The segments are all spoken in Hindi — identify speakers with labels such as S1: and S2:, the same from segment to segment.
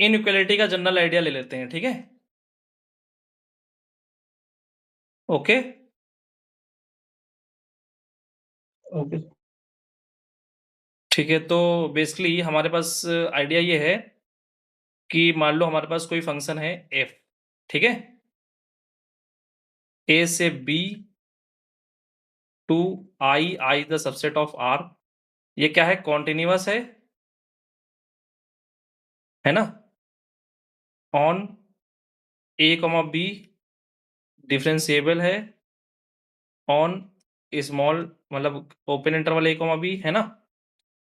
S1: इनइक्वालिटी का जनरल आइडिया ले लेते हैं, ठीक है। Okay
S2: okay.
S1: ठीक है, तो बेसिकली हमारे पास आइडिया ये है कि मान लो हमारे पास कोई फंक्शन है f, ठीक है, a से b to i the subset of r। ये क्या है, कॉन्टिन्यूअस है ना, ऑन a, b डिफरेंशिएबल है ऑन स्मॉल मतलब ओपन इंटरवल a, b है ना।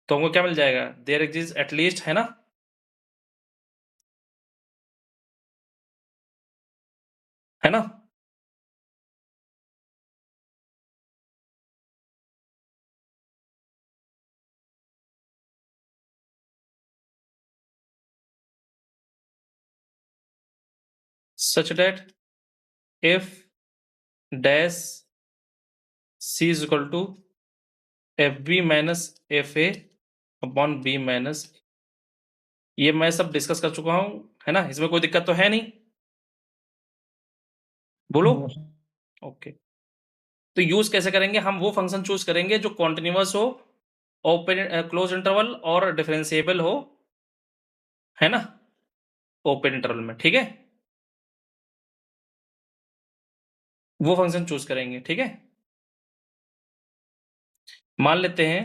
S1: तो हमको क्या मिल जाएगा, देयर एग्जिस्ट एटलीस्ट, है ना, है ना। Such that if dash c is equal to fb minus fa upon b minus, ये मैं सब डिस्कस कर चुका हूं, है ना, इसमें कोई दिक्कत तो है नहीं, बोलो।
S2: No sir.
S1: ओके, तो यूज कैसे करेंगे, हम वो फंक्शन चूज करेंगे जो कॉन्टिन्यूअस हो, ओपन क्लोज इंटरवल और डिफरेंशिएबल हो, है ना, ओपन इंटरवल में, ठीक है, वो फंक्शन चूज करेंगे, ठीक है। मान लेते हैं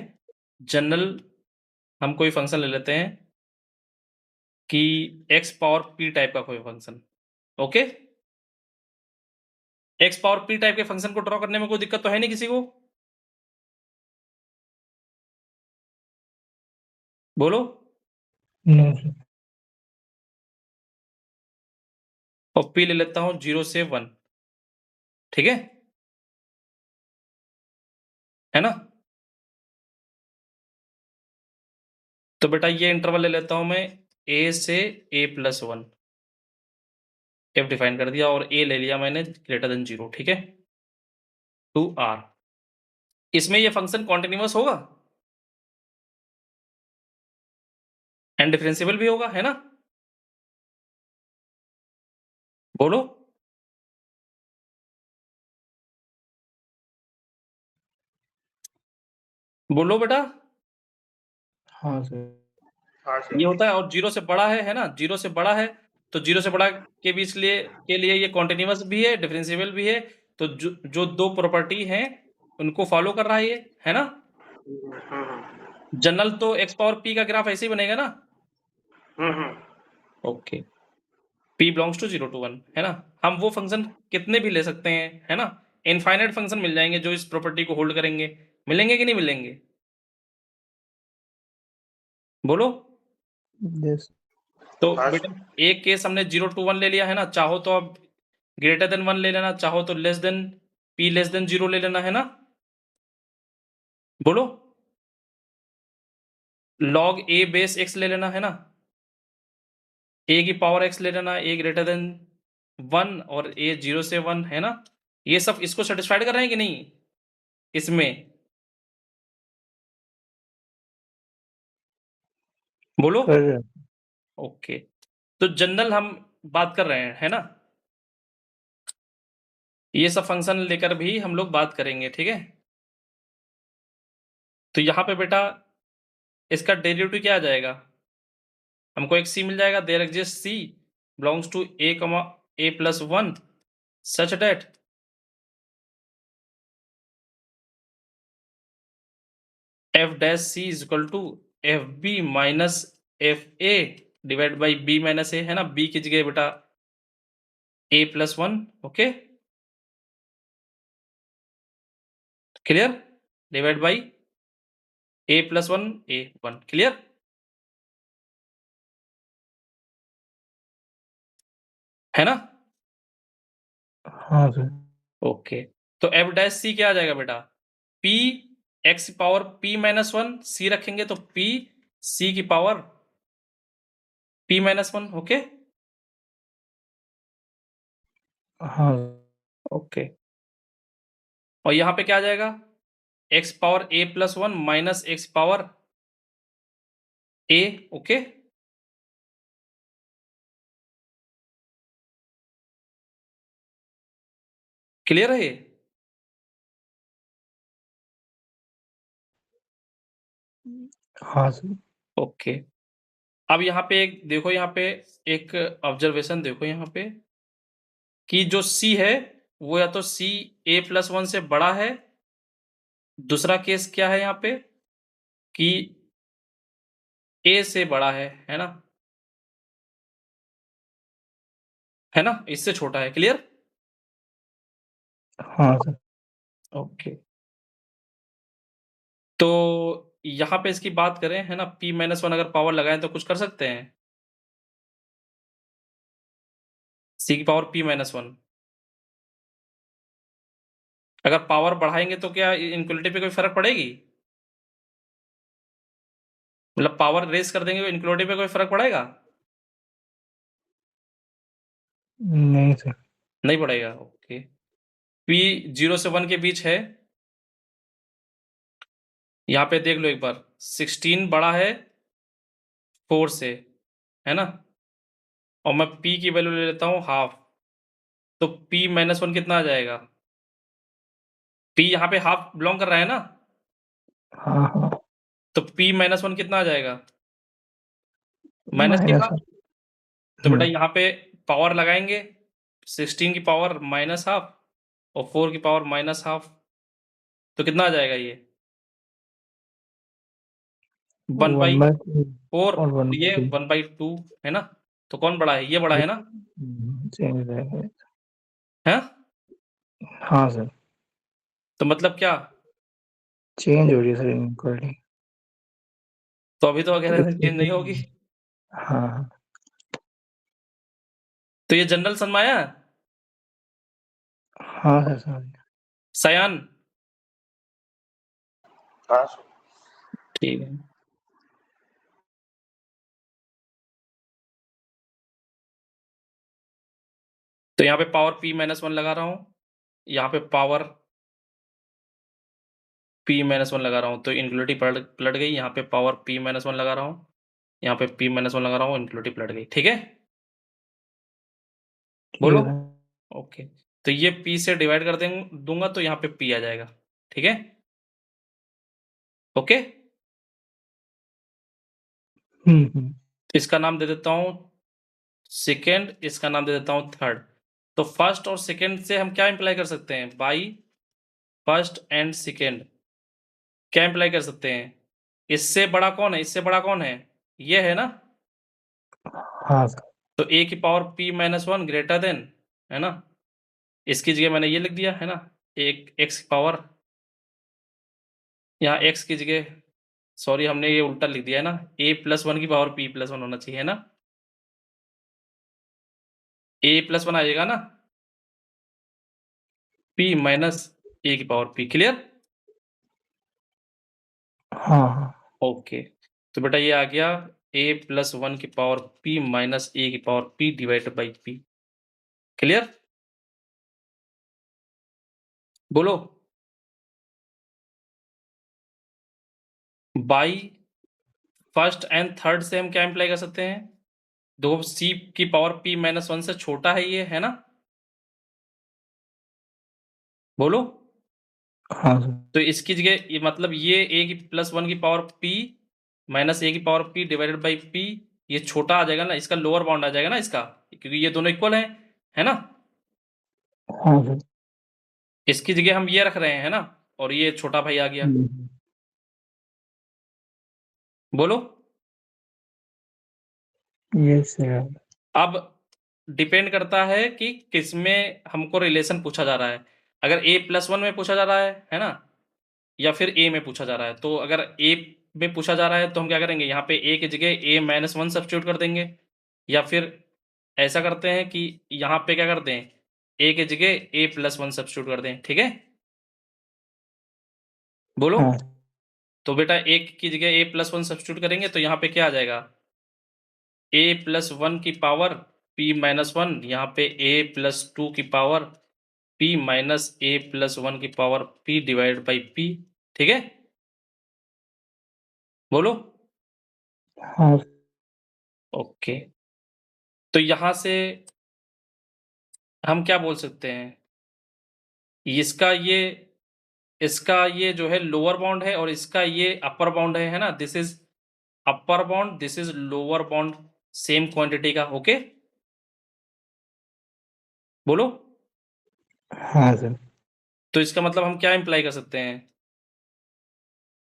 S1: जनरल, हम कोई फंक्शन ले लेते हैं कि x पावर p टाइप का कोई function, okay. x power p type के फंक्शन को ड्रॉ करने में कोई दिक्कत तो है नहीं किसी को, बोलो।
S2: No sir.
S1: और p ले लेता हूं 0 से 1, ठीक है ना। तो बेटा ये इंटरवल ले लेता हूं मैं a से a+1, f डिफाइन कर दिया, और a ले लिया मैंने ग्रेटर देन 0, ठीक है, टू r। इसमें ये फंक्शन कॉन्टिन्यूअस होगा एंड डिफरेंशिएबल भी होगा, है ना, बोलो। बोलो बेटा।
S2: हाँ सर।
S1: ये होता है, और 0 से बड़ा है ना, 0 से बड़ा है, तो 0 से बड़ा के बीच के लिए ये कॉन्टिन्यूअस भी है, डिफरेंशिएबल भी है। तो जो दो प्रॉपर्टी हैं उनको फॉलो कर रहा है ये, है ना। जनरल तो x पावर p का ग्राफ ऐसे ही बनेगा ना। Okay, p belongs to 0 to 1, है ना। हम वो फंक्शन कितने भी ले सकते हैं, है ना, इनफाइनाइट फंक्शन मिल जाएंगे जो इस प्रॉपर्टी को होल्ड करेंगे, मिलेंगे कि नहीं मिलेंगे, बोलो।
S2: यस।
S1: तो बेटा एक केस हमने 0 to 1 ले लिया, है ना, चाहो तो अब ग्रेटर देन 1 ले लेना, चाहो तो less than p less than 0 ले लेना, है ना, बोलो। log a बेस x ले लेना, है ना, a की पावर x ले लेना, a ग्रेटर देन 1 और a 0 से 1, है ना। ये सब इसको सेटिस्फाइड कर रहे हैं कि नहीं इसमें, बोलो।
S2: कर रहे हैं।
S1: ओके, तो जनरल हम बात कर रहे हैं, है ना, ये सब फंक्शन लेकर भी हम लोग बात करेंगे, ठीक है। तो यहां पे बेटा इसका डेरिवेटिव क्या आ जाएगा, हमको एक c मिल जाएगा, there exist c belongs to a+1 such that f dash c is equal to fb minus fa divide by b minus a, है ना, b की जगह बेटा a+1, okay, clear, divide by a+1 a1, clear, है ना।
S2: हाँ सर।
S1: ओके, तो f डैश c क्या आ जाएगा बेटा, p x power p-1 c रखेंगे तो p c की पावर p-1, ओके।
S2: हाँ।
S1: ओके, और यहां पे क्या आ जाएगा, x power a+1 minus x power a, okay. Clear है ये?
S2: हाँ सर।
S1: ओके। अब यहाँ पे एक देखो, यहाँ पे एक ऑब्जर्वेशन देखो यहाँ पे कि जो C है वो या तो C a+1 से बड़ा है। दूसरा केस क्या है यहाँ पे कि A से बड़ा है ना? है ना? इससे छोटा है। क्लियर?
S2: हाँ सर।
S1: ओके। तो यहाँ पे इसकी बात करें, है ना, p-1 अगर पावर लगाएं तो कुछ कर सकते हैं? C की पावर p-1 अगर पावर बढ़ाएंगे तो क्या इनक्वलिटी पे कोई फर्क पड़ेगी? मतलब पावर रेस कर देंगे तो इनक्वलिटी पे कोई फर्क पड़ेगा?
S2: नहीं सर।
S1: नहीं पड़ेगा। ओके। p 0 से 1 के बीच है। यहाँ पे देख लो एक बार, 16 बड़ा है 4 से, है ना? और मैं p की वैल्यू ले लेता हूँ हाफ, तो p-1 कितना आ जाएगा? p यहाँ पे हाफ बिलोंग कर रहा है ना,
S2: हाँ हाँ।
S1: तो p-1 कितना आ जाएगा? माइनस की
S2: माइनस।
S1: हाफ। तो बेटा यहाँ पे पावर लगाएंगे, 16 की पावर माइनस हाफ और 4 की पावर माइनस हाफ, तो कितना आ जाएगा ये?
S2: 1 बाय 2
S1: 1/4
S2: और
S1: और
S2: 1 बाय
S1: ये
S2: 2।
S1: 1/2 है ना? तो कौन बड़ा है? ये बड़ा है ना?
S2: चेंज रहेगा।
S1: है?
S2: हाँ सर।
S1: तो मतलब क्या?
S2: चेंज हो रही है सर इनक्वलिटी।
S1: तो अभी तो कह रहे थे चेंज नहीं होगी।
S2: हाँ।
S1: तो ये जनरल समझ में आया?
S2: हाँ सर समझ गया।
S1: सयान?
S2: हाँ सर।
S1: ठीक है। तो यहाँ पे पावर p-1 लगा रहा हूँ, यहाँ पे पावर p-1 लगा रहा हूँ, तो इनक्वलिटी पलट गई। यहाँ पे पावर p-1 लगा रहा हूँ, यहाँ पे p-1 लगा रहा हूँ, इनक्वलिटी पलट गई। ठीक है?
S2: ठीक
S1: बोलो।
S2: है सर।
S1: ओके। तो ये p से डिवाइड कर दूंगा तो यहाँ पे p आ जाएगा। ठीक है? ओके। इसका नाम दे देता हूँ सेकेंड, इसका नाम दे देता हूँ थर्ड। तो फर्स्ट और सेकेंड से हम क्या इंप्लाई कर सकते हैं? बाई फर्स्ट एंड सेकेंड क्या इंप्लाई कर सकते हैं? इससे बड़ा कौन है? इससे बड़ा कौन है? ये है ना?
S2: हाँ सर।
S1: तो a की पावर p-1 ग्रेटर देन, है ना, इसकी जगह मैंने ये लिख दिया, है ना, एक x की पावर, यहाँ x की जगह, सॉरी हमने ये उल्टा लिख दिया है ना, a+1 की पावर p+1 होना चाहिए, है ना? a+1 आ जाएगा ना, p माइनस a की पावर p। क्लियर?
S2: हाँ हाँ।
S1: ओके। तो बेटा ये आ गया a+1 की पावर p माइनस a की power p divided by p। Clear? बोलो। बाई फर्स्ट एंड थर्ड से हम क्या इंप्लाई कर सकते हैं? देखो c की पावर p-1 से छोटा है ये, है ना? बोलो।
S2: हाँ सर।
S1: तो इसकी जगह ये मतलब ये a+1 की पावर p माइनस a की power p divided by p, ये छोटा आ जाएगा ना, इसका लोअर बाउंड आ जाएगा ना इसका, क्योंकि ये दोनों इक्वल हैं, है ना?
S2: हाँ सर।
S1: इसकी जगह हम ये रख रहे हैं, है ना, और ये छोटा भाई आ गया। बोलो।
S2: Yes sir.
S1: अब डिपेंड करता है कि किसमें हमको रिलेशन पूछा जा रहा है। अगर a+1 में पूछा जा रहा है ना, या फिर a में पूछा जा रहा है, तो अगर a में पूछा जा रहा है तो हम क्या करेंगे, यहाँ पे a की जगह a-1 सब्स्टिट्यूट कर देंगे, या फिर ऐसा करते हैं कि यहाँ पे क्या करते हैं, a की जगह a+1 सब्स्टिट्यूट कर दें। ठीक है? बोलो।
S2: हाँ।
S1: तो बेटा एक की जगह a+1 सब्स्टिट्यूट करेंगे तो यहाँ पे क्या आ जाएगा, a+1 की पावर p-1, यहाँ पे a+2 की पावर p माइनस a+1 की power p divide by p। ठीक है? बोलो।
S2: हाँ।
S1: ओके। तो यहां से हम क्या बोल सकते हैं इसका ये जो है लोअर बाउंड है और इसका ये अपर बाउंड है ना, this is upper bound, this is lower bound same quantity का। ओके, बोलो।
S2: हाँ सर।
S1: तो इसका मतलब हम क्या इंप्लाई कर सकते हैं,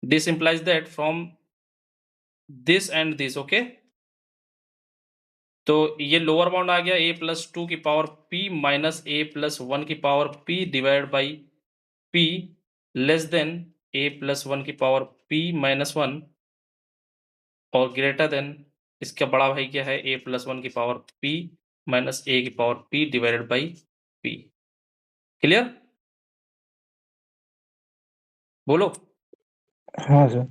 S1: this implies that from this and this. Okay, तो ये लोअर बाउंड आ गया a+2 की पावर p माइनस a+1 की power p divide by p less than a+1 की पावर p माइनस 1 और ग्रेटर देन इसका बड़ा भाई क्या है a+1 की पावर p माइनस a की power p divided by p। Clear, बोलो।
S2: हाँ सर।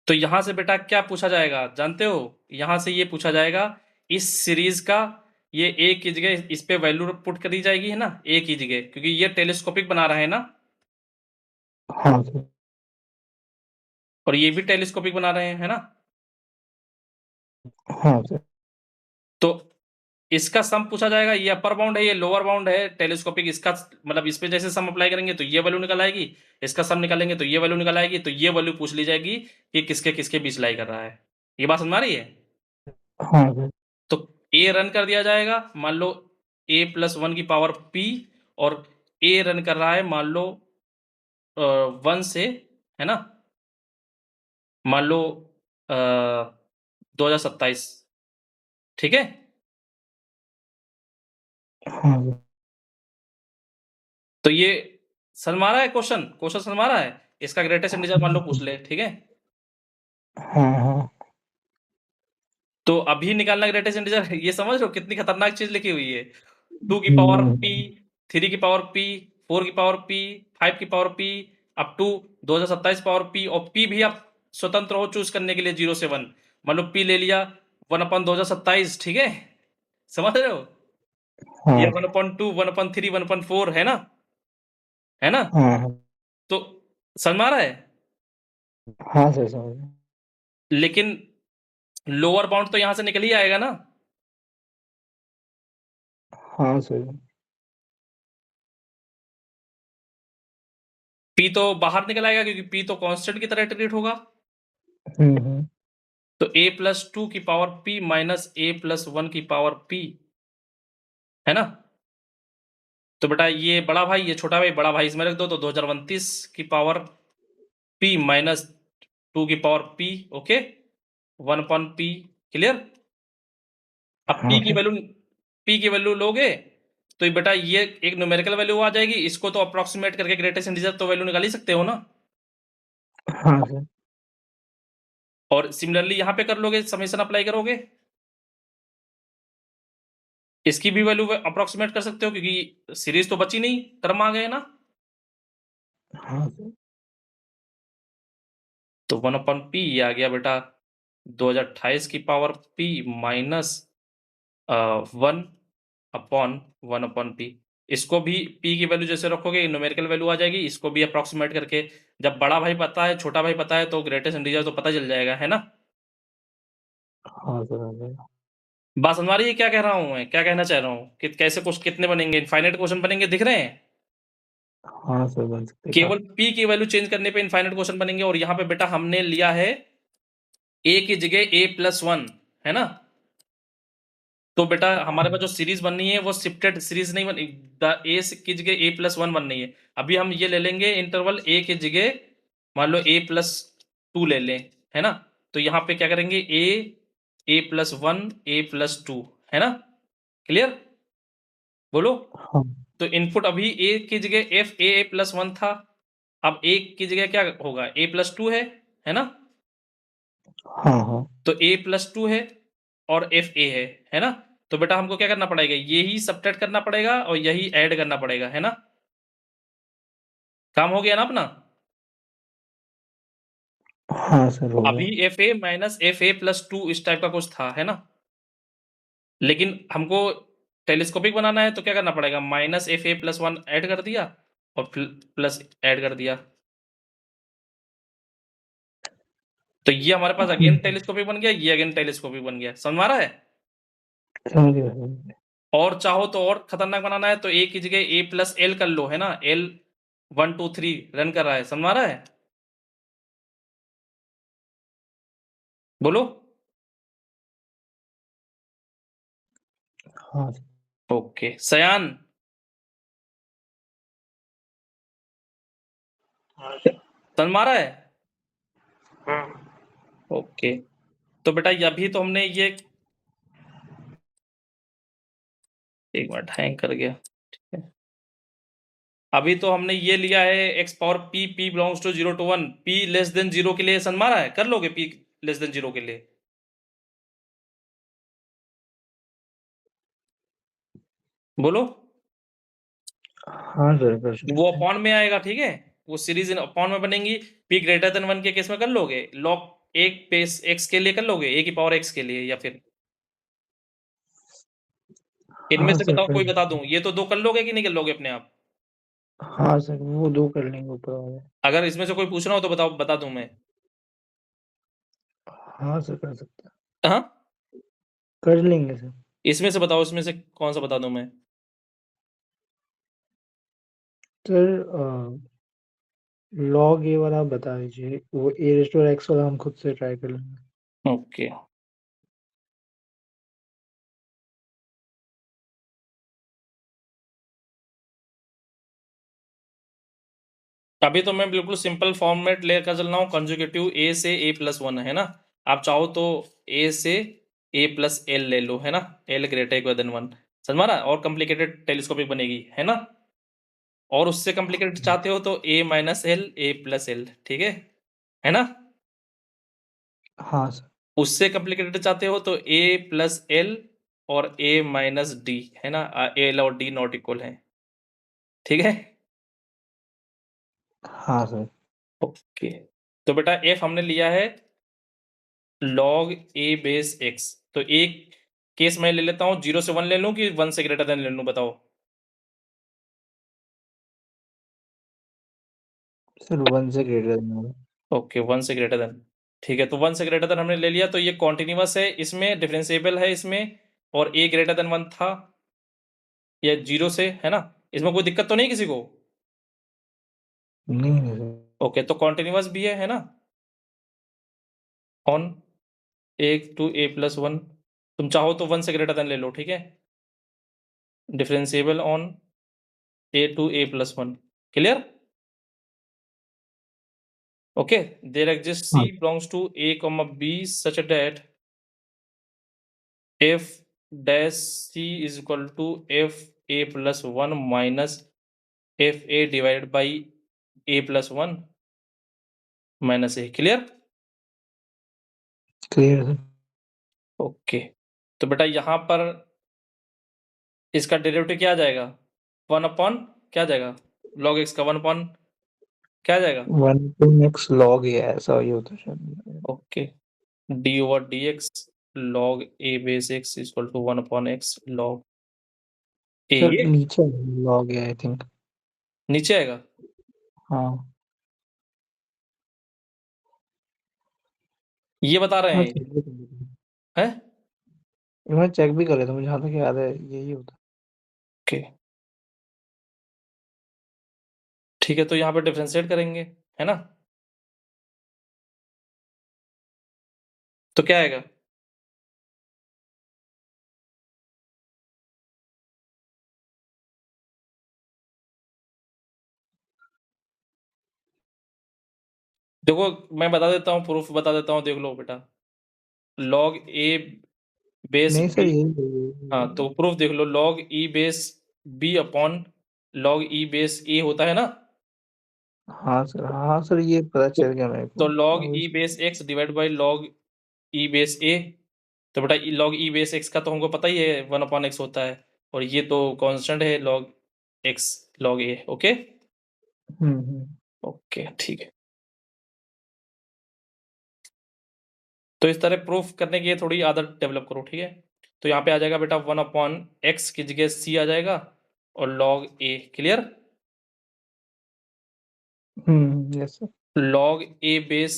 S1: तो यहां से बेटा क्या पूछा जाएगा जानते हो, यहां से ये पूछा जाएगा इस सीरीज का, ये ए की जगह इस पे वैल्यू पुट कर दी जाएगी है ना, ए की जगह, क्योंकि ये टेलीस्कोपिक बना रहे हैं ना,
S2: हाँ सर।
S1: और ये भी टेलीस्कोपिक बना रहे हैं है ना।
S2: हाँ सर।
S1: तो इसका सम पूछा जाएगा, ये अपर बाउंड है ये लोअर बाउंड है टेलीस्कोपिक, इसका मतलब इस पे जैसे सम अप्लाई करेंगे तो ये वैल्यू निकल आएगी, इसका सम निकालेंगे तो ये वैल्यू निकल आएगी, तो ये वैल्यू पूछ ली जाएगी कि किसके किसके बीच लाई कर रहा है। ये बात समझ में आ रही है।
S2: हाँ सर।
S1: तो ए रन कर दिया जाएगा, मान लो a+1 की पावर p, और ए रन कर रहा है मान लो 1 से, है ना, मान लो 2027, ठीक है।
S2: हाँ सर।
S1: तो ये समझ में आ रहा है, क्वेश्चन क्वेश्चन समझ में आ रहा है, इसका ग्रेटेस्ट इंटीजर मान लो पूछ ले, ठीक है।
S2: हाँ हाँ।
S1: तो अभी निकालना ग्रेटेस्ट इंटीजर, ये समझ रहे हो कितनी खतरनाक चीज लिखी हुई है, 2 की पावर p, 3 की पावर p, 4 की पावर p, 5 की power p, up to 2027 power p, और p भी आप स्वतंत्र हो चूज करने के लिए 0 से 1, मान लो p ले लिया 1/2027, ठीक है, समझ रहे हो, या
S2: हाँ
S1: 1/2, 1/3, 1/4 है ना, है ना।
S2: हाँ। हाँ
S1: तो समझ में आ रहा है,
S2: हाँ सर, समझ गया।
S1: लेकिन लोअर बाउंड तो यहां से निकल ही आएगा ना,
S2: हाँ सर।
S1: p तो बाहर निकल आएगा क्योंकि p तो कांस्टेंट की तरह ट्रीट होगा।
S2: हम्म।
S1: तो a+2 की पावर p माइनस a+1 की पावर p, है ना। तो बेटा ये बड़ा भाई ये छोटा भाई, बड़ा भाई इसमें रख दो तो 2029 की पावर p माइनस 2 की power p। Okay, 1/p। Clear. अब
S2: हाँ सर।
S1: p की वैल्यू लोगे तो ये बेटा ये एक न्यूमेरिकल वैल्यू आ जाएगी, इसको तो अप्रोक्सीमेट करके ग्रेटेस्ट इंटीजर तो वैल्यू निकाल ही सकते हो ना।
S2: हाँ सर।
S1: और सिमिलरली यहां पे कर लोगे, समेशन अप्लाई करोगे, इसकी भी वैल्यू अप्रोक्सीमेट कर सकते हो क्योंकि सीरीज तो बची नहीं, टर्म आ गए ना।
S2: हाँ सर।
S1: तो 1/p ये आ गया बेटा 2028 की पावर p माइनस 1/1/p। इसको भी p की वैल्यू जैसे रखोगे न्यूमेरिकल वैल्यू आ जाएगी, इसको भी अप्रोक्सीमेट करके, जब बड़ा भाई पता है छोटा भाई पता है तो ग्रेटेस्ट इंटीजर तो पता चल जाएगा, है ना।
S2: हाँ सर, समझ गया।
S1: बात समझ आ रही है क्या कह रहा हूं मैं, क्या कहना चाह रहा हूं कि कैसे कुछ कितने बनेंगे, इनफाइनाइट क्वेश्चन बनेंगे, दिख रहे हैं।
S2: हाँ सर, बन सकते का।
S1: केवल p की वैल्यू चेंज करने पे इनफाइनाइट क्वेश्चन बनेंगे, और यहाँ पे बेटा हमने लिया है a की जगह a+1, है ना। तो बेटा हमारे पास जो सीरीज बननी है वो शिफ्टेड सीरीज नहीं बनी, ए की जगह a+1 बननी है। अभी हम ये ले लेंगे इंटरवल a की जगह मान लो a+2 ले लें, है ना। तो यहाँ पे क्या करेंगे a+1 a+2, है ना। क्लियर, बोलो।
S2: हाँ
S1: तो इनपुट अभी a की जगह a+1 था, अब a की जगह क्या होगा a+2 है ना।
S2: हाँ। हाँ
S1: तो a+2 है और f a है ना। तो बेटा हमको क्या करना पड़ेगा, यही सब्ट्रैक्ट करना पड़ेगा और यही ऐड करना पड़ेगा, है ना। काम हो गया ना अपना।
S2: हाँ सर, हो
S1: अभी
S2: गया।
S1: एफ ए माइनस FA+2 इस टाइप का कुछ था, है ना। लेकिन हमको टेलीस्कोपिक बनाना है तो क्या करना पड़ेगा, -FA+1 ऐड कर दिया और प्लस ऐड कर दिया। तो ये हमारे पास अगेन टेलीस्कोपिक बन गया, ये अगेन टेलीस्कोपिक बन गया, समझ में आ रहा है।
S2: समझ गया, समझ गया।
S1: और चाहो तो और खतरनाक बनाना है तो ए की जगह ए प्लस एल कर लो, है ना, एल 1 2 3 रन कर रहा है, समझ रहा है, बोलो।
S2: हाँ
S1: ओके सयान, समझ में आ रहा है? ओके, तो बेटा अभी तो हमने ये, एक मिनट हैंग कर गया, ठीक है, अभी तो हमने ये लिया है x power p, p belongs to 0 to 1, p less than 0 के लिए समझ में आ रहा है, कर लोगे पी लेस देन 0 के लिए, बोलो।
S2: हाँ सर, कर
S1: वो
S2: सकते हैं।
S1: अपॉन में आएगा, ठीक है, वो सीरीज इन अपॉन में बनेंगी, पी ग्रेटर देन 1 के केस में कर लोगे, लॉग एक बेस एक्स के लिए कर लोगे, ए की पावर एक्स के लिए, या फिर इनमें
S2: हाँ
S1: से
S2: सर,
S1: बताओ,
S2: कर
S1: कोई बता
S2: सकते
S1: दूं,
S2: हैं।
S1: ये तो दो कर लोगे कि नहीं कर लोगे अपने आप?
S2: हाँ सर, वो दो कर लेंगे ऊपर वाले।
S1: अगर इसमें से कोई पूछना हो तो बताओ, बता दूं मैं।
S2: हाँ सर, कर सकते हैं।
S1: हाँ,
S2: कर लेंगे सर।
S1: इसमें से बताओ, इसमें से कौन सा बता दूं मैं?
S2: सर, लॉग ए वाला आप बता दीजिए, वो ए रेस्टोर एक्स वाला हम खुद से ट्राई कर लेंगे।
S1: ओके, अभी तो मैं बिल्कुल सिंपल फॉर्मेट लेकर चल रहा हूँ, कंजुगेटिव ए से ए प्लस 1, है ना, आप चाहो तो ए से ए प्लस एल ले लो, है ना, एल ग्रेटर इक्वल देन 1, समझ मारा, और कॉम्प्लिकेटेड टेलीस्कोपिक बनेगी, है ना, और उससे कॉम्प्लिकेटेड चाहते हो तो a minus l a plus l, ठीक है ना,
S2: हाँ सर।
S1: उससे कॉम्प्लिकेटेड चाहते हो तो ए प्लस एल और ए माइनस डी, है ना, एल और डी नॉट इक्वल है, ठीक है।
S2: हाँ सर।
S1: ओके, तो बेटा एफ हमने लिया है log ए बेस एक्स, तो एक केस मैं ले लेता हूं, 0 से 1 ले लूं कि 1 से ग्रेटर देन ले लूं, बताओ।
S2: सर, 1 से ग्रेटर देन होगा।
S1: ओके, 1 से ग्रेटर देन, ठीक है, तो 1 से ग्रेटर देन हमने ले लिया, तो ये कॉन्टिन्यूअस है, इसमें डिफरेंशिएबल है इसमें, और ए ग्रेटर देन 1 था, या 0 से, है ना, इसमें कोई दिक्कत तो नहीं किसी को?
S2: नहीं नहीं सर।
S1: ओके, तो कॉन्टिन्यूअस भी है ना, on a to a plus 1, तुम चाहो तो 1 से ग्रेटर देन ले लो, ठीक है, differentiable on a to a plus 1, clear. Okay, there exist c
S2: हाँ
S1: belongs to a comma b such that f dash c is equal to f a plus 1 minus f a divided by a plus 1 minus a, clear.
S2: Clear sir.
S1: Okay, तो बेटा यहां पर इसका डेरिवेटिव क्या आ जाएगा, 1 अपॉन क्या आ जाएगा, लॉग एक्स का 1 अपॉन क्या आ जाएगा,
S2: 1 log ए, ऐसा ही होता है शायद।
S1: Okay, d over d x log a base x equal to 1 upon x log a,
S2: sir,
S1: ये
S2: नीचे log ए आई थिंक।
S1: नीचे आएगा,
S2: हाँ
S1: ये बता रहे
S2: हाँ,
S1: हैं,
S2: चेक भी कर लेता हूँ।
S1: है,
S2: मैं चेक भी कर लेता हूँ, मुझे जहाँ तक याद है यही होता
S1: ओके, ठीक है, तो यहाँ पे डिफरेंशिएट करेंगे, है ना, तो क्या आएगा, देखो मैं बता देता हूँ, प्रूफ बता देता हूँ, देख लो बेटा, लॉग ए
S2: है।
S1: बेस
S2: नहीं सर,
S1: बी,
S2: यही
S1: हाँ
S2: यही-
S1: तो प्रूफ देख लो, log e base b upon log e base a होता है ना,
S2: हाँ सर, हाँ सर, ये पता
S1: तो
S2: चल गया मेरे को।
S1: तो लॉग
S2: हाँ,
S1: e base x divide by log e base a, तो बेटा लॉग ई बेस एक्स का तो हमको पता ही है 1 अपॉन एक्स होता है, और ये तो कांस्टेंट है लॉग एक्स लॉग ए, ओके,
S2: हम्म।
S1: ओके ठीक है, तो इस तरह प्रूफ करने की ये थोड़ी आदत डेवलप करो, ठीक है, तो यहाँ पे आ जाएगा बेटा 1 अपॉन एक्स की जगह सी आ जाएगा, और log A, clear,
S2: yes sir.
S1: Log a base,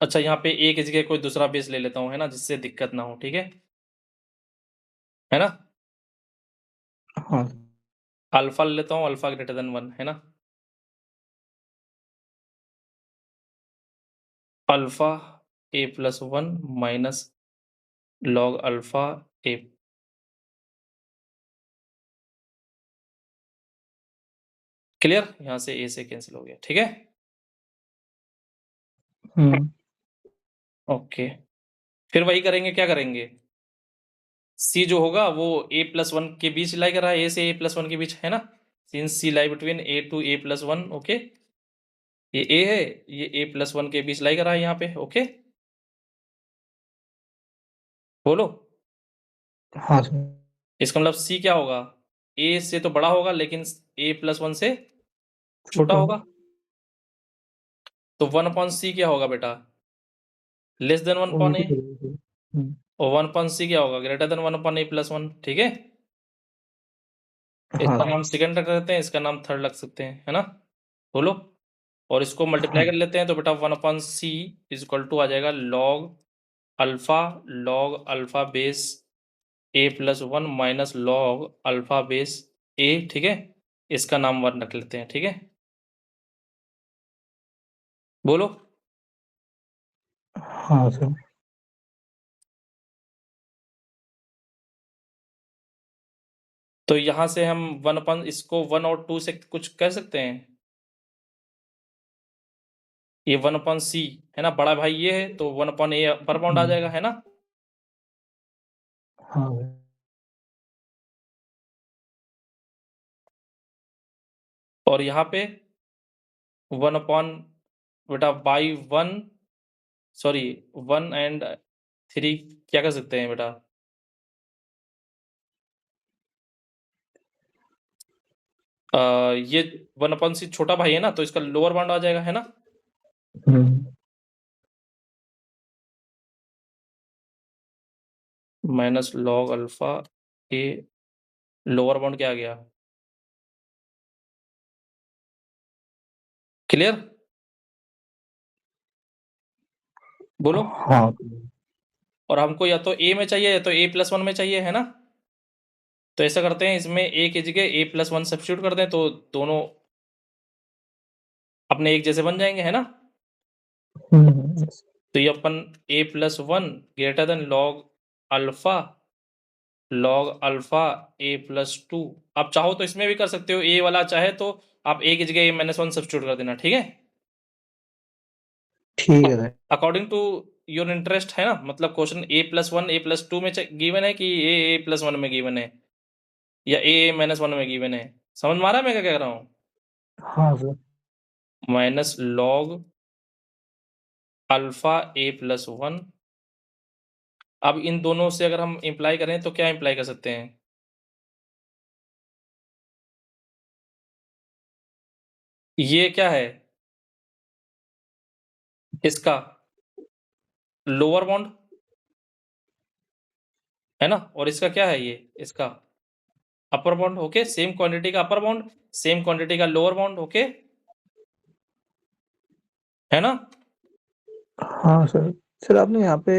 S1: अच्छा यहाँ पे ए की जगह कोई दूसरा बेस ले लेता हूँ, है ना, जिससे दिक्कत ना हो, ठीक है, है ना?
S2: हाँ
S1: अल्फा ले लेता हूँ, अल्फा ग्रेटर देन 1 है ना? Alpha a plus 1 minus log alpha A. Clear? यहाँ से ए से कैंसिल हो गया, ठीक है? ओके। फिर वही करेंगे, क्या करेंगे? सी जो होगा वो ए प्लस 1 के बीच लाई कर रहा है, ए से ए प्लस 1 के बीच, है ना? Since c lie between a to a plus 1, okay? ये ए है, ये ए प्लस 1 के बीच लाई कर रहा है यहाँ पे, ओके? बोलो।
S2: हाँ सर।
S1: इसका मतलब सी क्या होगा? ए से तो बड़ा होगा लेकिन ए प्लस 1 से छोटा
S2: छोटा।
S1: होगा। तो 1 अपॉन सी क्या होगा बेटा? लेस देन 1 अपॉन
S2: उल्टी
S1: ए।
S2: हो गई सर।
S1: और 1 अपॉन सी क्या होगा? ग्रेटर देन 1 अपॉन ए प्लस 1, ठीक है?
S2: हाँ
S1: इसका नाम सेकंड रख देते हैं, इसका नाम थर्ड रख सकते हैं, है ना? बोलो। और इसको मल्टीप्लाई
S2: हाँ
S1: कर लेते हैं तो बेटा 1 upon c is equal to आ जाएगा alpha log alpha base a plus 1 minus log alpha base a, ठीक है? इसका नाम 1 रख लेते हैं, ठीक है? बोलो।
S2: हाँ सर।
S1: तो यहां से हम 1 अपन इसको 1 और 2 से कुछ कह सकते हैं? ये 1 अपॉन सी है ना, बड़ा भाई ये है, तो 1 अपॉन ए अपर बाउंड आ जाएगा, है ना?
S2: हाँ सर।
S1: और यहाँ पे 1 अपॉन बेटा बाई 1, सॉरी 1 एंड 3 क्या कर सकते हैं बेटा? ये 1 अपॉन सी छोटा भाई है ना, तो इसका लोअर बाउंड आ जाएगा, है ना? माइनस लॉग अल्फा ए, लोअर बाउंड क्या आ गया? क्लियर? बोलो।
S2: हाँ
S1: और हमको या तो ए में चाहिए या तो ए प्लस 1 में चाहिए, है ना? तो ऐसा करते हैं, इसमें ए की जगह ए प्लस 1 सब्स्टिट्यूट कर दें तो दोनों अपने एक जैसे बन जाएंगे, है ना? तो ये अपन a plus 1 greater than log alpha a plus 2। आप चाहो तो इसमें भी कर सकते हो, ए वाला चाहे तो आप ए की जगह ए माइनस 1 सब्स्टिट्यूट कर देना, ठीक है?
S2: ठीक है sir.
S1: According to your interest, है ना? मतलब question a plus 1 a plus 2 में गिवन है कि ए प्लस 1 में गिवन है या ए माइनस 1 में गिवन है? समझ में आ रहा है मैं क्या कह रहा हूँ?
S2: हाँ sir.
S1: Minus log alpha a plus 1। अब इन दोनों से अगर हम इंप्लाई करें तो क्या इंप्लाई कर सकते हैं? ये क्या है इसका? लोअर बाउंड है ना, और इसका क्या है, ये इसका upper bound, okay? Same quantity का अपर बाउंड, सेम क्वांटिटी का लोअर बाउंड, ओके? है ना?
S2: हाँ सर। सर आपने यहाँ पे,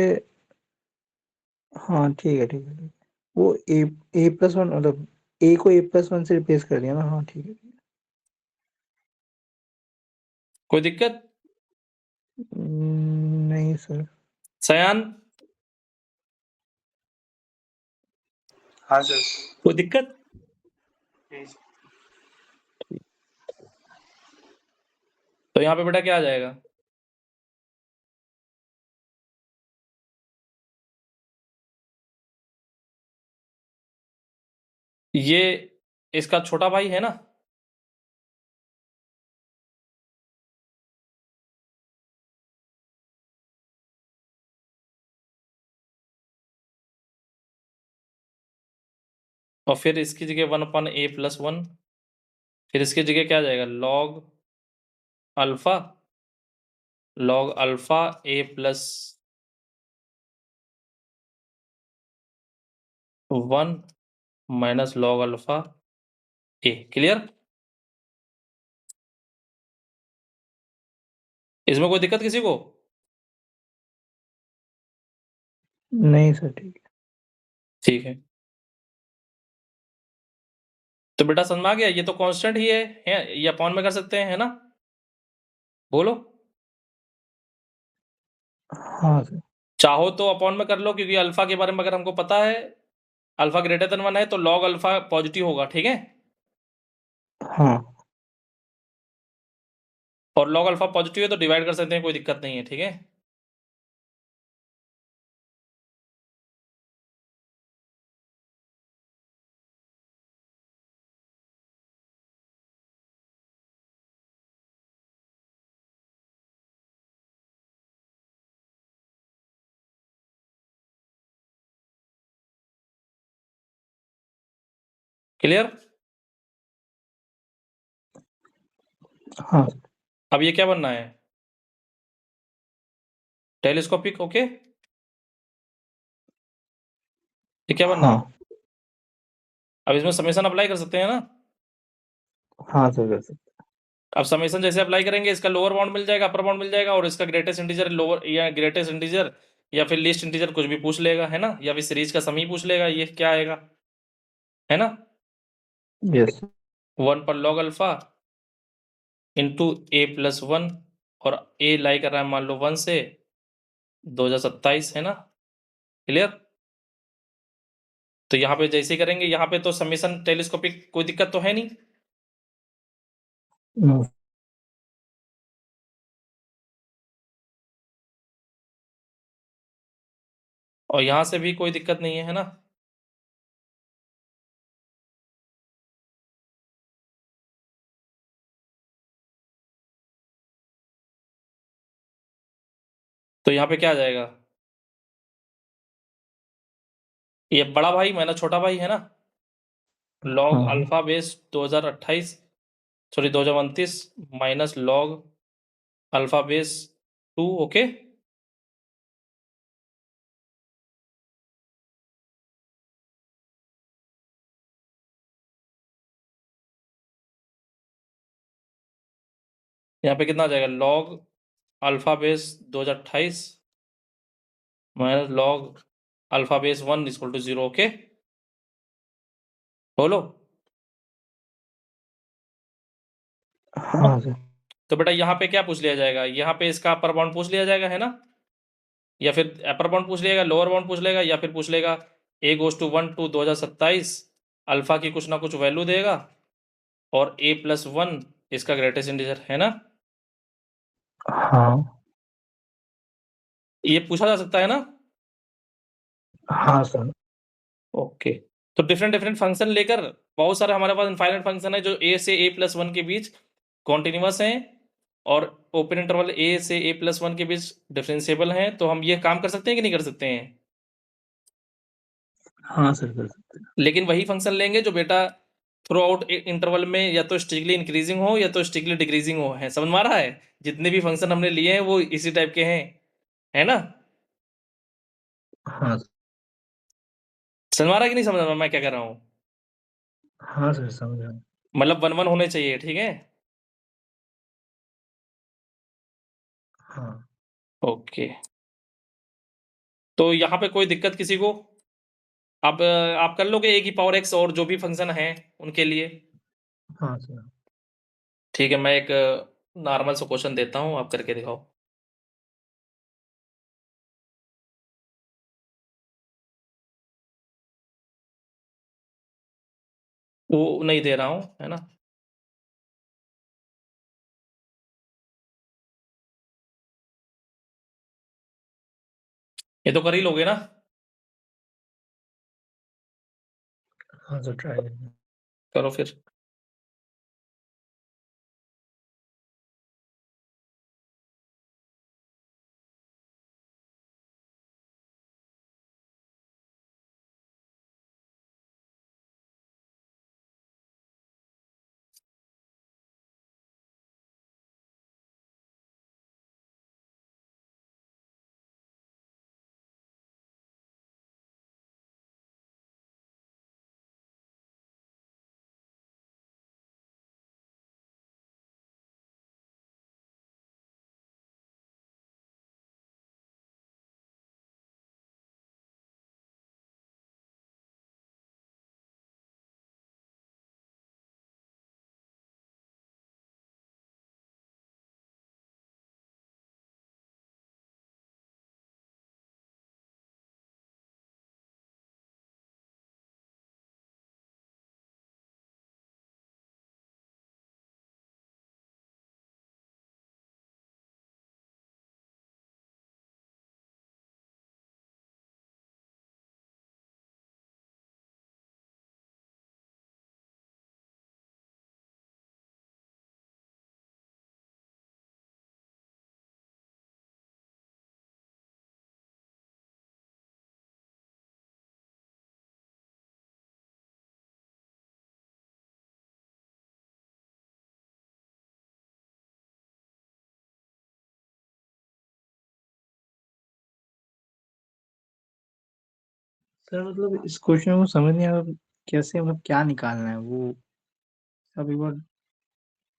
S2: हाँ ठीक है ठीक है ठीक है। वो ए प्लस वन मतलब ए को ए प्लस वन से रिप्लेस कर दिया ना। हाँ ठीक है।
S1: कोई दिक्कत?
S2: नहीं सर।
S1: सयान,
S3: हाँ सर।
S1: कोई दिक्कत? तो यहाँ पे बेटा क्या आ जाएगा? ये इसका छोटा भाई है ना, और फिर इसकी जगह 1 अपन ए प्लस 1, फिर इसकी जगह क्या आ जाएगा? Alpha log alpha a plus 1 minus log alpha A. Clear? इसमें कोई दिक्कत किसी को?
S2: नहीं सर ठीक है।
S1: ठीक है। तो बेटा समझ में आ गया, ये तो कांस्टेंट ही है, ये अपॉन में कर सकते हैं, है ना? बोलो।
S2: हाँ सर।
S1: चाहो तो अपॉन में कर लो, क्योंकि अल्फा के बारे में अगर हमको पता है अल्फा ग्रेटर देन 1 है तो लॉग अल्फा पॉजिटिव होगा, ठीक है?
S2: हाँ
S1: और लॉग अल्फा पॉजिटिव है तो डिवाइड कर सकते हैं, कोई दिक्कत नहीं है, ठीक है? क्लियर?
S2: हाँ
S1: अब ये क्या बनना है? Telescopic, okay? ये क्या बनना?
S2: हाँ
S1: अब इसमें समेशन अप्लाई कर सकते हैं ना?
S2: हाँ सर कर सकते।
S1: अब समेशन जैसे अप्लाई करेंगे, इसका लोअर बाउंड मिल जाएगा, अपर बाउंड मिल जाएगा, और इसका ग्रेटेस्ट इंटीजर लोअर या ग्रेटेस्ट इंटीजर या फिर लीस्ट इंटीजर कुछ भी पूछ लेगा, है ना? या फिर सीरीज का सम ही पूछ लेगा, ये क्या आएगा, है ना?
S2: यस
S1: 1 पर लॉग अल्फा इंटू a+1, और a लाई कर रहा है मान लो 1 से 2027, है ना? क्लियर? तो यहाँ पे जैसे ही करेंगे, यहाँ पे तो समेशन टेलीस्कोपिक कोई दिक्कत तो है नहीं।
S2: नो
S1: और यहाँ से भी कोई दिक्कत नहीं है ना? तो यहाँ पे क्या आ जाएगा? ये बड़ा भाई माइनस छोटा भाई, है ना? लॉग
S2: हाँ
S1: alpha base 2028, sorry 2029 minus log alpha base 2, okay? यहाँ पे कितना आ जाएगा? Log alpha base 2028 minus log alpha base 1 equal to 0, okay? बोलो।
S2: हाँ सर।
S1: तो बेटा यहाँ पे क्या पूछ लिया जाएगा? यहाँ पे इसका अपर बाउंड पूछ लिया जाएगा, है ना? या फिर अपर बाउंड पूछ लेगा, लोअर बाउंड पूछ लेगा, या फिर पूछ लेगा a goes to 1 to 2027 alpha की कुछ ना कुछ वैल्यू देगा, और a+1 इसका ग्रेटेस्ट इंटीजर, है ना?
S2: हाँ
S1: ये पूछा जा सकता है ना?
S2: हाँ सर।
S1: ओके। तो डिफरेंट डिफरेंट फंक्शन लेकर बहुत सारे हमारे पास इनफाइनाइट फंक्शन है जो a से a+1 के बीच कॉन्टिन्यूअस हैं, और ओपन इंटरवल a से a+1 के बीच डिफरेंशिएबल हैं। तो हम ये काम कर सकते हैं कि नहीं कर सकते हैं?
S2: हाँ सर कर सकते।
S1: लेकिन वही फंक्शन लेंगे जो बेटा थ्रू आउट इंटरवल में या तो स्ट्रिक्टली इंक्रीजिंग हो या तो स्ट्रिक्टली डिक्रीजिंग हो, है? समझ में आ रहा है? जितने भी फंक्शन हमने लिए हैं वो इसी टाइप के हैं, है ना?
S2: हाँ
S1: समझ में आ रहा है कि नहीं समझ में आ रहा मैं क्या कर रहा हूँ?
S2: हाँ सर समझ रहा हूँ।
S1: मतलब 1 1 होने चाहिए, ठीक है?
S2: हाँ
S1: ओके। तो यहाँ पे कोई दिक्कत किसी को? अब आप कर लोगे a की पावर x और जो भी फंक्शन है उनके लिए?
S2: हाँ सर।
S1: ठीक है, मैं एक नॉर्मल सा क्वेश्चन देता हूँ, आप करके दिखाओ। वो नहीं दे रहा हूँ, है ना? ये तो कर ही लोगे ना?
S2: हाँ सर ट्राई करेंगे।
S1: करो फिर।
S2: सर मतलब इस क्वेश्चन को समझ नहीं आ रहा कैसे, मतलब क्या निकालना है वो अभी बार।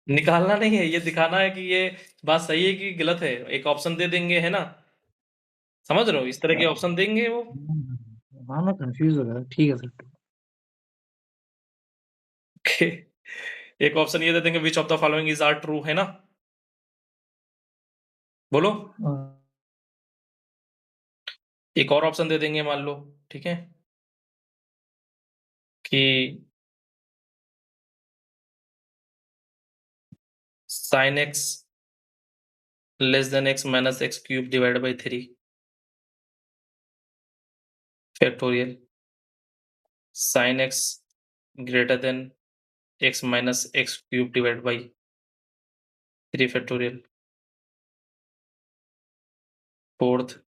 S1: निकालना नहीं है, ये दिखाना है कि ये बात सही है कि गलत है। एक ऑप्शन दे देंगे, है ना? समझ रहे हो? इस तरह के ऑप्शन देंगे वो।
S2: हाँ मैं कंफ्यूज हो गया, ठीक है सर।
S1: एक ऑप्शन ये दे देंगे, which of the following is are true, है ना? बोलो। एक और ऑप्शन दे देंगे, मान लो, ठीक है, कि sin x less than x minus x cube divide by 3 factorial, sin x greater than x minus x cube divide by 3 factorial. Fourth,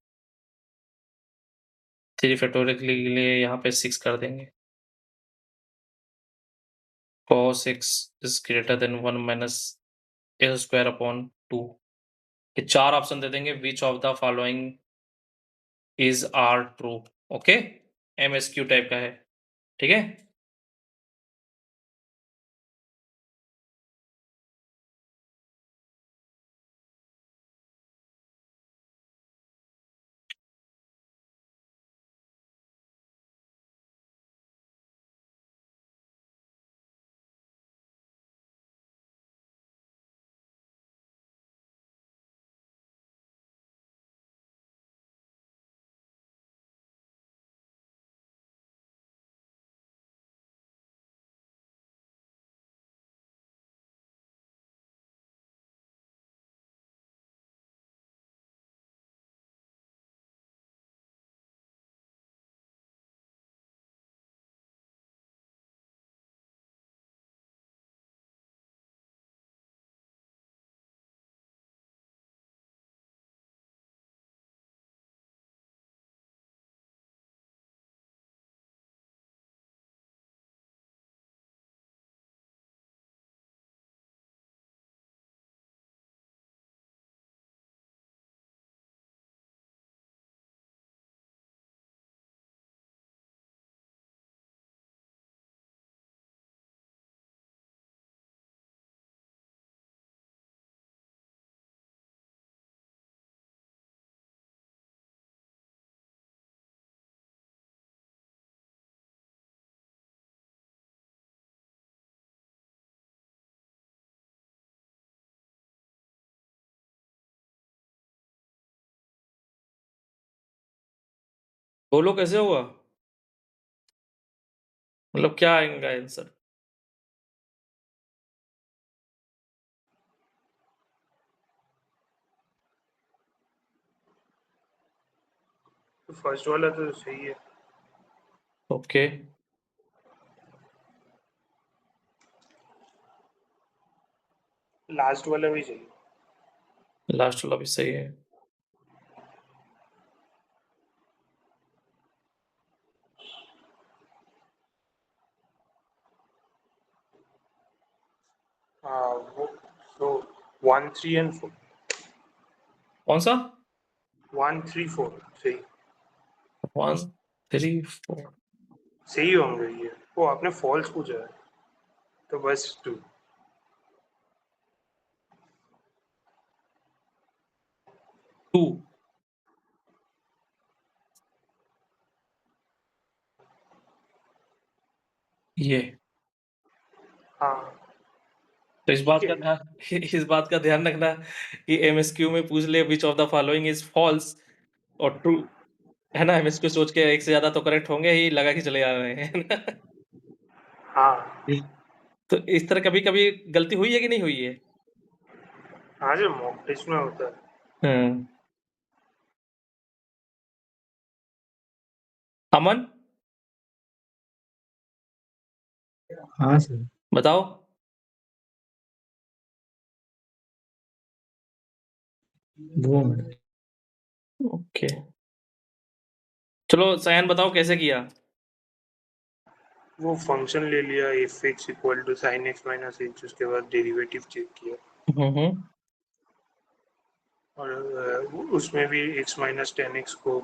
S1: 3 factorial के लिए यहाँ पे 6 कर देंगे। cos x is greater than 1 minus x square upon 2। ये 4 ऑप्शन दे देंगे, which of the following is are true. Okay, MSQ type का है, ठीक है। बोलो कैसे हुआ, मतलब क्या आएगा आंसर?
S3: तो फर्स्ट वाला तो सही है।
S1: ओके,
S3: लास्ट वाला भी सही है।
S1: लास्ट वाला भी सही है।
S3: हाँ वो तो 1 3 एंड 4,
S1: कौन सा?
S3: 1 3 4 सही
S1: 1 3 4
S3: सही होंगे ये। वो आपने फॉल्स पूछा है तो बस 2।
S1: 2 ये।
S3: हाँ
S1: तो इस
S3: ठीक
S1: बात का
S3: है।
S1: ध्यान इस बात का ध्यान रखना कि MSQ में पूछ ले which of the following is false और ट्रू, है ना? MSQ सोच के एक से ज्यादा तो करेक्ट होंगे ही, लगा के चले जा रहे हैं, है ना?
S3: हाँ
S1: तो इस तरह कभी कभी गलती हुई है कि नहीं हुई है?
S3: हाँ जो मॉक टेस्ट में होता है।
S1: हम्म। अमन,
S2: हाँ सर।
S1: बताओ।
S2: 2 मिनट।
S1: ओके, चलो सयान बताओ कैसे किया।
S3: वो फंक्शन ले लिया f x equal to sine x minus h, उसके बाद डेरिवेटिव चेक किया
S1: हम्म।
S3: और उसमें भी एक्स माइनस 10 एक्स को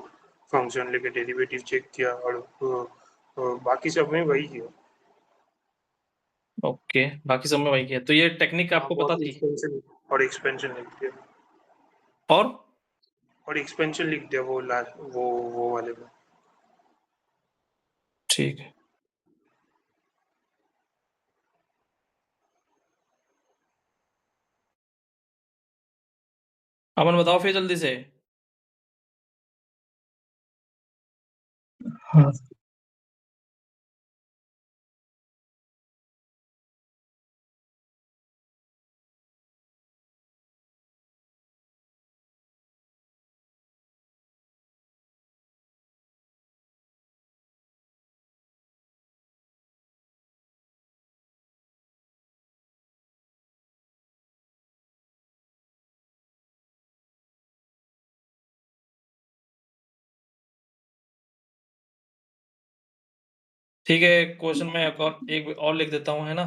S3: फंक्शन लेके डेरिवेटिव चेक किया और बाकी सब में वही किया।
S1: ओके, बाकी सब में वही किया। तो ये टेक्निक आपको पता थी?
S3: और एक्सपेंशन लिख दिया
S1: और
S3: और एक्सपेंशन लिख दिया वो वाले में।
S1: ठीक है। अमन बताओ फिर जल्दी से।
S2: हाँ
S1: ठीक है, क्वेश्चन में एक और लिख देता हूँ, है ना?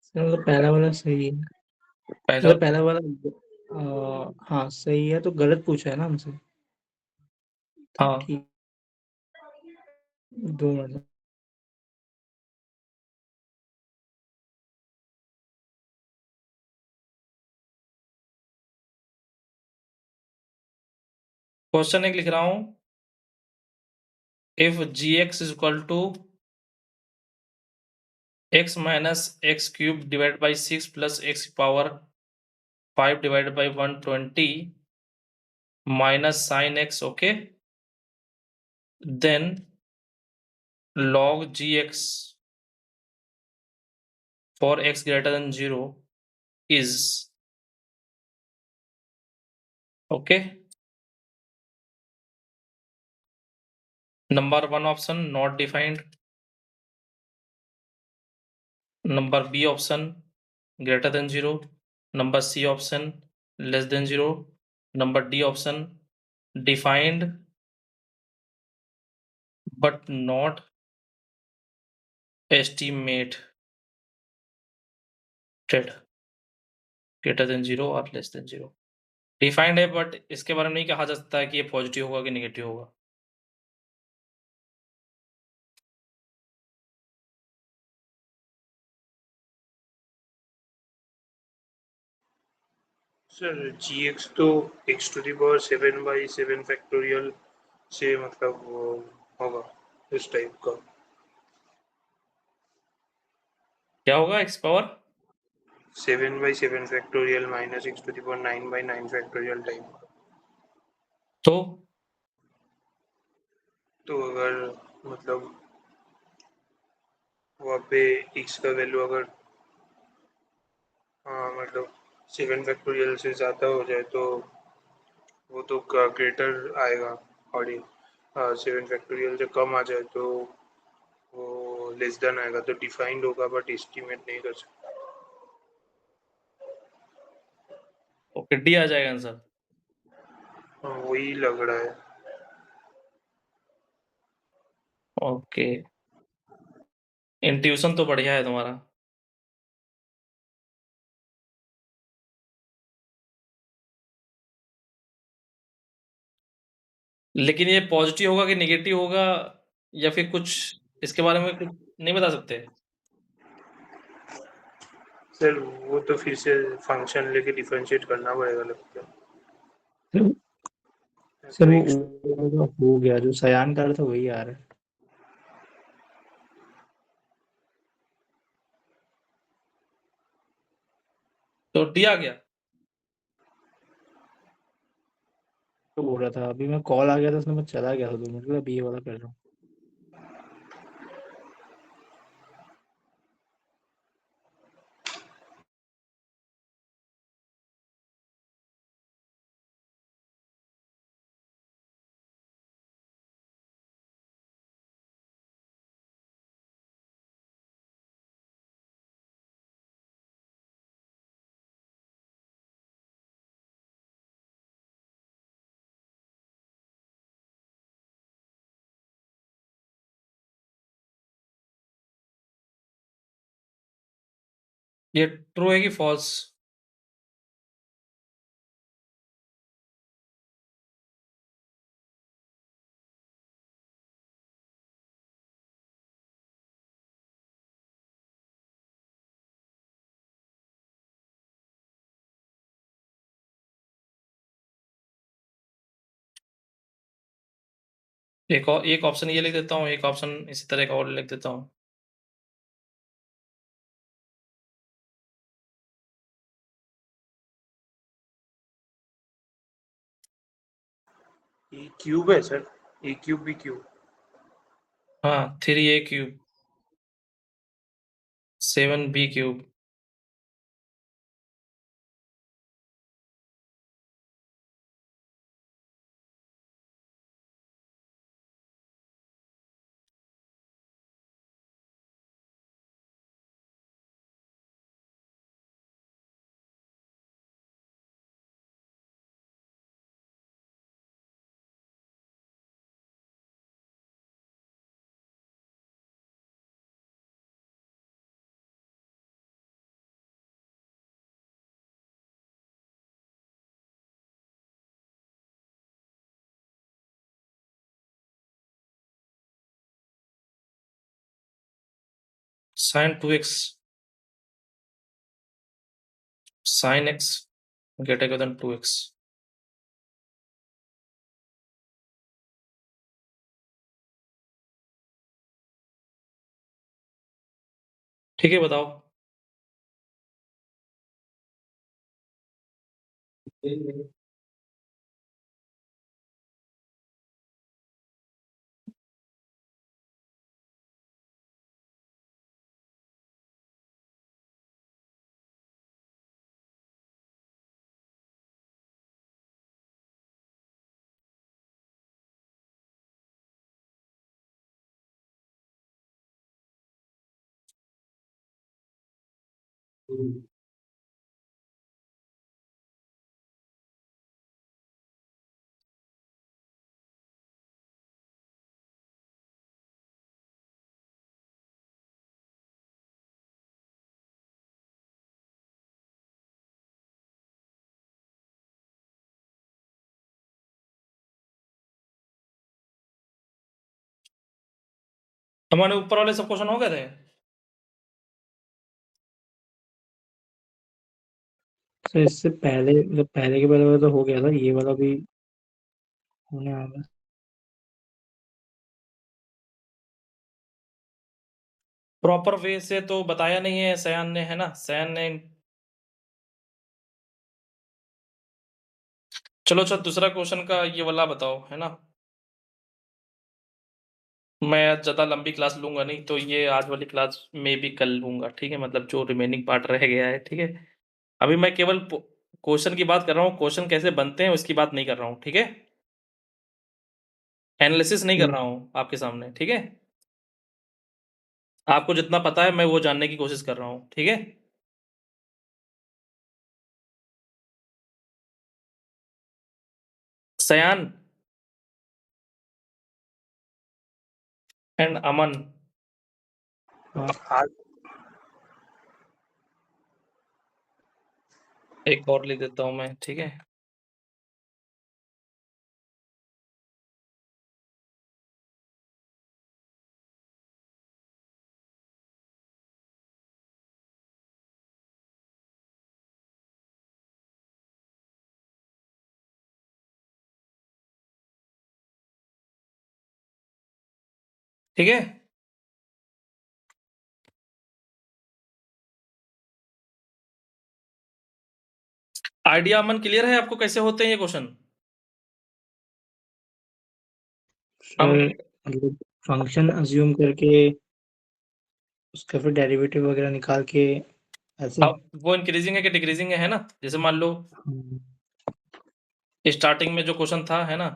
S2: सर, मतलब पहला वाला सही है।
S1: पहला
S2: मतलब पहला वाला हाँ सही है, तो गलत पूछा है ना हमसे। तो
S1: हाँ,
S2: ठीक, 2 मिनट।
S1: क्वेश्चन एक लिख रहा हूँ। If gx is equal to x minus x cube divide by 6 plus x power 5 divided by 120 minus sin x, okay, then log gx for x greater than 0 is, okay, number 1 option not defined, number B option greater than 0, number C option less than 0, number D option defined but not estimated greater than 0 और less than 0। डिफाइंड है बट इसके बारे में नहीं कहा जा सकता है कि ये पॉजिटिव होगा कि नेगेटिव होगा।
S3: सर gx तो x⁻7/7 फैक्टोरियल से मतलब वो होगा इस टाइप का।
S1: क्या होगा x power
S3: 7/7 factorial minus x⁹9/9 factorial type.
S1: तो
S3: अगर मतलब वहाँ पे x का वैल्यू अगर मतलब 7 फैक्टोरियल से ज़्यादा हो जाए तो वो तो ग्रेटर आएगा, और 7 फैक्टोरियल से कम आ जाए तो वो लेस देन आएगा। तो डिफाइंड होगा बट एस्टिमेट नहीं कर सकते।
S1: ओके, डी आ जाएगा आंसर।
S3: वही लग रहा है।
S1: ओके, इंट्यूशन तो बढ़िया है तुम्हारा। लेकिन ये पॉजिटिव होगा कि नेगेटिव होगा या फिर कुछ इसके बारे में कुछ नहीं बता सकते?
S3: सर वो तो फिर से फंक्शन लेके डिफरेंशिएट करना पड़ेगा लगता है।
S2: सर,
S3: तो
S2: सर
S3: x
S2: वो हो गया, जो सयान कर था वही आ रहा है।
S1: तो डी आ गया।
S2: तो बोल रहा था, अभी मैं कॉल आ गया था, उसने मैं चला गया था 2 मिनट के लिए, अभी ये वाला कर रहा हूँ।
S1: ये ट्रू है कि फॉल्स? एक ऑप्शन ये लिख देता हूँ, एक ऑप्शन इसी तरह का और लिख देता हूँ।
S3: ये क्यूब है सर, ए क्यूब बी क्यूब।
S1: हाँ, 3a cube 7b cube. sin 2x sin x greater than 2x। ठीक है, बताओ। हमारे ऊपर वाले सब क्वेश्चन हो गए थे।
S2: सर इससे पहले मतलब पहले के पहले वाला तो हो गया था, ये वाला भी होने वाला है।
S1: प्रॉपर वे से तो बताया नहीं है सयान ने, है ना? सयान ने। चलो अच्छा, दूसरा क्वेश्चन का ये वाला बताओ, है ना? मैं आज ज्यादा लंबी क्लास लूंगा नहीं, तो ये आज वाली क्लास में भी कल लूंगा, ठीक है? मतलब जो रिमेनिंग पार्ट रह गया है, ठीक है? अभी मैं केवल क्वेश्चन की बात कर रहा हूँ, क्वेश्चन कैसे बनते हैं उसकी बात नहीं कर रहा हूँ, ठीक है? एनालिसिस नहीं कर
S2: हम्म,
S1: रहा हूँ आपके सामने, ठीक है? आपको जितना पता है मैं वो जानने की कोशिश कर रहा हूँ, ठीक है? सयान एंड अमन,
S2: हाँ
S3: आज
S1: एक और लिख देता हूँ मैं, ठीक है? ठीक है। आइडिया अमन क्लियर है आपको कैसे होते हैं ये क्वेश्चन? हम
S2: सर, मतलब फंक्शन अज्यूम करके उसका फिर डेरिवेटिव वगैरह निकाल के ऐसे।
S1: अब वो इंक्रीजिंग है कि डिक्रीजिंग है ना? जैसे मान लो
S2: हम्म,
S1: स्टार्टिंग में जो क्वेश्चन था, है ना?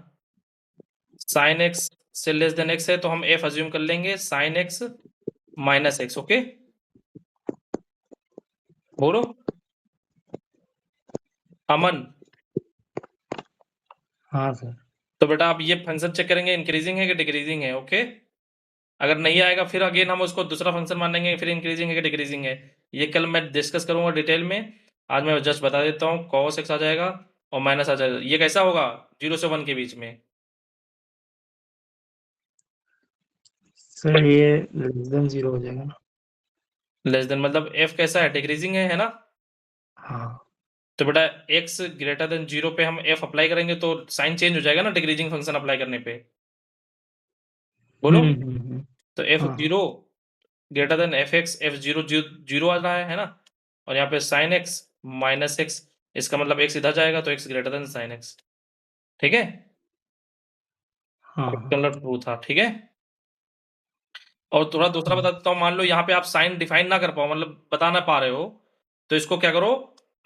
S1: साइन एक्स से लेस देन एक्स है, तो हम एफ अज्यूम कर लेंगे sign x minus x. Okay, बोलो अमन।
S2: हाँ सर।
S1: तो बेटा आप ये फंक्शन चेक करेंगे इंक्रीजिंग है कि डिक्रीजिंग है। ओके, अगर नहीं आएगा फिर अगेन हम उसको दूसरा फंक्शन मानेंगे, फिर इंक्रीजिंग है कि डिक्रीजिंग है। ये कल मैं डिस्कस करूंगा डिटेल में। आज मैं जस्ट बता देता हूँ, कॉस एक्स आ जाएगा और माइनस आ जाएगा। ये कैसा होगा? 0 से 1 के बीच में।
S2: सर ये लेस देन 0 हो जाएगा ना?
S1: लेस देन मतलब एफ कैसा है? डिक्रीजिंग है ना?
S2: हाँ
S1: तो बेटा एक्स ग्रेटर देन 0 पे हम एफ अप्लाई करेंगे तो साइन चेंज हो जाएगा ना, डिक्रीजिंग फंक्शन अप्लाई करने पे। बोलो। तो
S2: हाँ हाँ
S1: f0 greater than fx, f0 zero आ रहा है ना, और यहाँ पे sin x माइनस x, इसका मतलब x इधर जाएगा तो x greater then sin x। ठीक है,
S2: हाँ
S1: कलर ट्रू था। ठीक है, और थोड़ा दूसरा
S2: हाँ
S1: बता देता हूँ। मान लो यहाँ पे आप साइन डिफाइन ना कर पाओ, मतलब बता ना पा रहे हो, तो इसको क्या करो,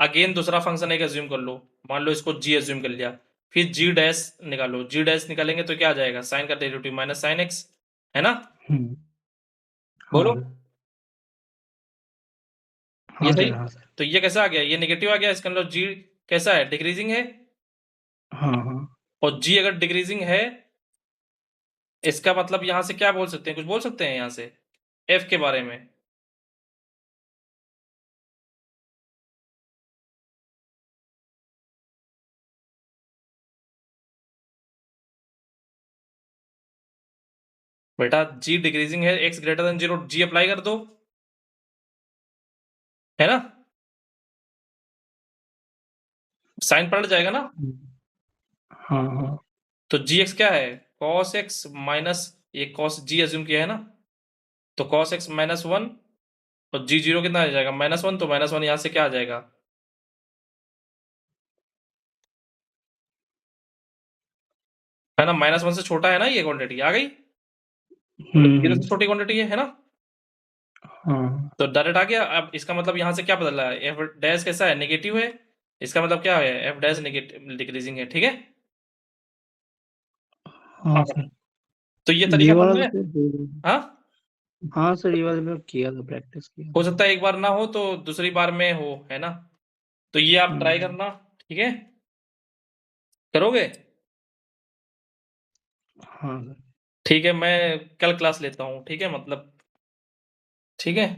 S1: अगेन दूसरा फंक्शन एक एज्यूम कर लो। मान लो इसको g एज्यूम कर लिया, फिर g डैश निकालो। g डैश निकालेंगे तो क्या आ जाएगा, साइन का डेरिवेटिव माइनस साइन x, है ना।
S2: हाँ
S1: बोलो, ये
S2: हाँ
S1: सही।
S2: सर, हाँ सर,
S1: तो ये कैसा आ गया, ये नेगेटिव आ गया, इसका मतलब g कैसा है, डिक्रीजिंग है।
S2: हाँ हाँ
S1: और g अगर डिक्रीजिंग है, इसका मतलब यहां से क्या बोल सकते हैं, कुछ बोल सकते हैं यहां से f के बारे में। बेटा g डिक्रीजिंग है, x greater then 0, g apply कर दो, है ना, साइन पलट जाएगा ना।
S2: हाँ हाँ
S1: तो जी एक्स क्या है, cos x माइनस, ये cos g एज्यूम किया है ना, तो cos x माइनस वन, और जी जीरो कितना आ जाएगा, माइनस वन, तो माइनस वन यहां से क्या आ जाएगा, है ना, माइनस वन से छोटा है ना, ये क्वांटिटी आ गई, मतलब जीरो से छोटी क्वांटिटी है ना।
S2: हाँ
S1: तो डायरेक्ट आ गया। अब इसका मतलब यहां से क्या बदल रहा है, एफ डैश कैसा है, नेगेटिव है, इसका मतलब क्या है, एफ डैश नेगेटिव डिक्रीजिंग है। ठीक है,
S2: हाँ
S1: हाँ,
S2: सर,
S1: तो ये
S2: ये
S1: तरीका
S2: वाला
S1: समझ
S2: तो
S1: में।
S2: सर,
S1: हाँ,
S2: हाँ सर, ये वाला मैं किया था, प्रैक्टिस किया
S1: हो
S2: था।
S1: सकता है एक बार ना हो तो दूसरी बार में हो, है ना। तो ये आप ट्राई
S2: हम्म,
S1: करना, ठीक है, करोगे।
S2: हाँ सर।
S1: ठीक है, मैं कल क्लास लेता हूँ, ठीक है, मतलब, ठीक है।